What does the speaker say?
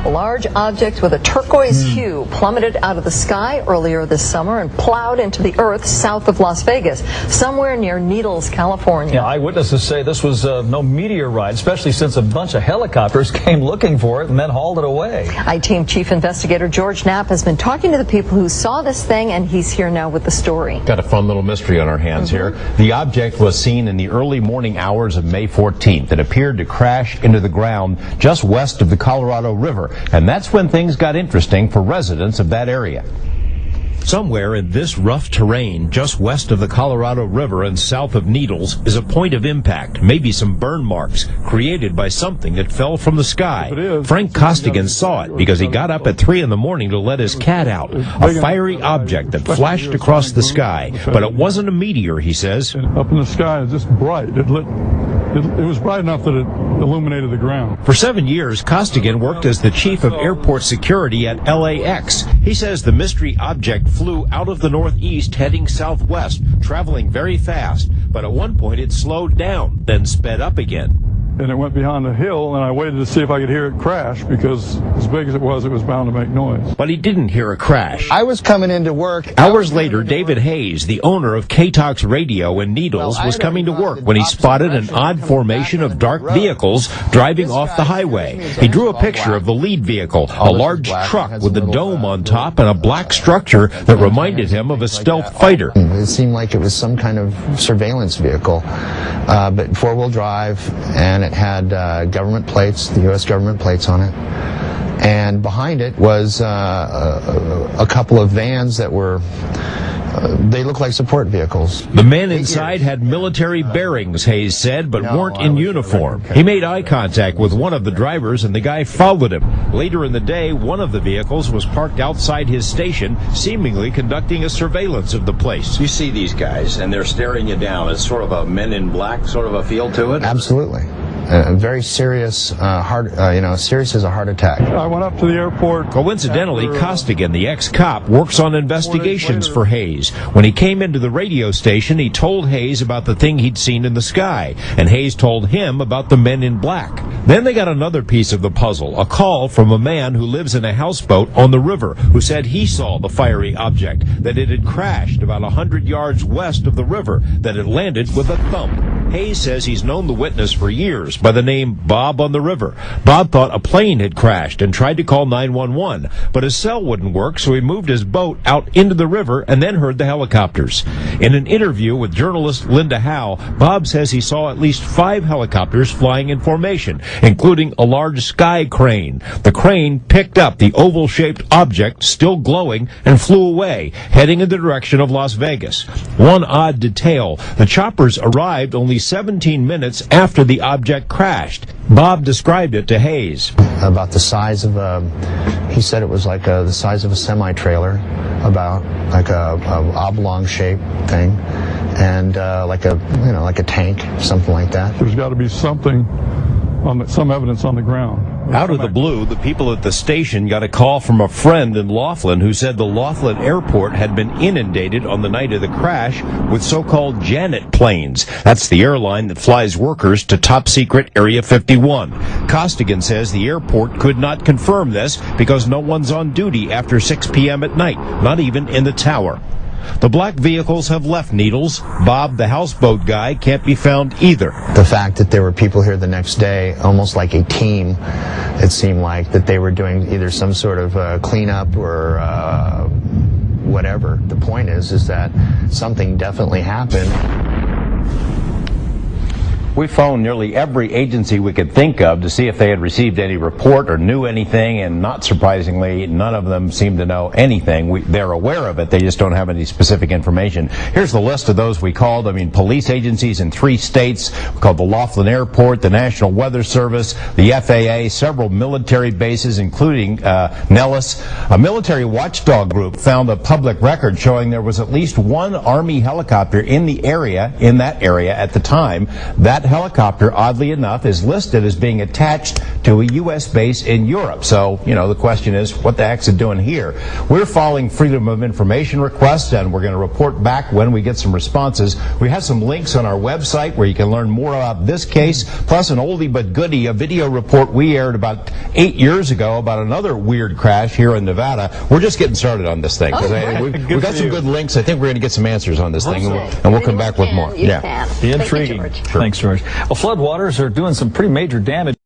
A large object with a turquoise hue plummeted out of the sky earlier this summer and plowed into the earth south of Las Vegas, somewhere near Needles, California. Yeah, eyewitnesses say this was no meteorite, especially since a bunch of helicopters came looking for it and then hauled it away. I-Team Chief Investigator George Knapp has been talking to the people who saw this thing, and he's here now with the story. Got a fun little mystery on our hands here. The object was seen in the early morning hours of May 14th. It appeared to crash into the ground just west of the Colorado River, and that's when things got interesting for residents of that area. Somewhere in this rough terrain, just west of the Colorado River and south of Needles, is a point of impact, maybe some burn marks, created by something that fell from the sky. Frank Costigan saw it because he got up at 3 in the morning to let his cat out. A fiery object that flashed across the sky, but it wasn't a meteor, he says. Up in the sky, it's just bright. It was bright enough that it illuminated the ground. For 7 years, Costigan worked as the chief of airport security at LAX. He says the mystery object flew out of the northeast heading southwest, traveling very fast, but at one point it slowed down, then sped up again. And it went behind a hill, and I waited to see if I could hear it crash, because as big as it was bound to make noise. But he didn't hear a crash. I was coming into work. Hours later, David Hayes, the owner of K-Talks Radio in Needles, was coming to work when he spotted an odd formation of dark vehicles driving off the highway. He drew a picture of the lead vehicle, a large truck with a dome on top and a black structure that reminded him of a stealth fighter. It seemed like it was some kind of surveillance vehicle, but four-wheel drive, and it had government plates, the U.S. government plates on it. And behind it was a couple of vans that were, they looked like support vehicles. The men inside had military bearings, Hayes said, but weren't in uniform. He made eye contact with one of the drivers, and the guy followed him. Later in the day, one of the vehicles was parked outside his station, seemingly conducting a surveillance of the place. You see these guys, and they're staring you down. It's sort of a Men in Black sort of a feel to it? Absolutely. Very serious, serious as a heart attack. I went up to the airport. Coincidentally, Costigan, the ex-cop, works on investigations for Hayes. When he came into the radio station, he told Hayes about the thing he'd seen in the sky, and Hayes told him about the Men in Black. Then they got another piece of the puzzle, a call from a man who lives in a houseboat on the river, who said he saw the fiery object, that it had crashed about 100 yards west of the river, that it landed with a thump. Hayes says he's known the witness for years by the name Bob on the River. Bob thought a plane had crashed and tried to call 911, but his cell wouldn't work, so he moved his boat out into the river and then heard the helicopters. In an interview with journalist Linda Howe, Bob says he saw at least 5 helicopters flying in formation, including a large sky crane. The crane picked up the oval-shaped object, still glowing, and flew away, heading in the direction of Las Vegas. One odd detail, the choppers arrived only 17 minutes after the object crashed. Bob described it to Hayes. About the size of he said it was like the size of a semi-trailer, about like a oblong-shaped thing, and like a tank, something like that. There's got to be something, some evidence on the ground. Out of the blue, the people at the station got a call from a friend in Laughlin who said the Laughlin airport had been inundated on the night of the crash with so-called Janet planes. That's the airline that flies workers to top-secret Area 51. Costigan says the airport could not confirm this because no one's on duty after 6 p.m. at night, not even in the tower. The black vehicles have left Needles. Bob, the houseboat guy, can't be found either. The fact that there were people here the next day, almost like a team, it seemed like, that they were doing either some sort of cleanup or whatever. The point is that something definitely happened. We phoned nearly every agency we could think of to see if they had received any report or knew anything, and not surprisingly, none of them seem to know anything. They're aware of it, they just don't have any specific information. Here's the list of those we called. Police agencies in 3 states. We called the Laughlin Airport, the National Weather Service, the FAA, several military bases, including Nellis. A military watchdog group found a public record showing there was at least 1 Army helicopter in that area at the time. That that helicopter, oddly enough, is listed as being attached to a U.S. base in Europe. So, you know, the question is, what the heck's it doing here? We're following Freedom of Information requests, and we're going to report back when we get some responses. We have some links on our website where you can learn more about this case, plus an oldie but goodie, a video report we aired about 8 years ago about another weird crash here in Nevada. We're just getting started on this thing. We've got some good links. I think we're going to get some answers on this thing, and we'll come back with more. Yeah. Be intriguing. Thank you, George. Thanks, George. Well, floodwaters are doing some pretty major damage.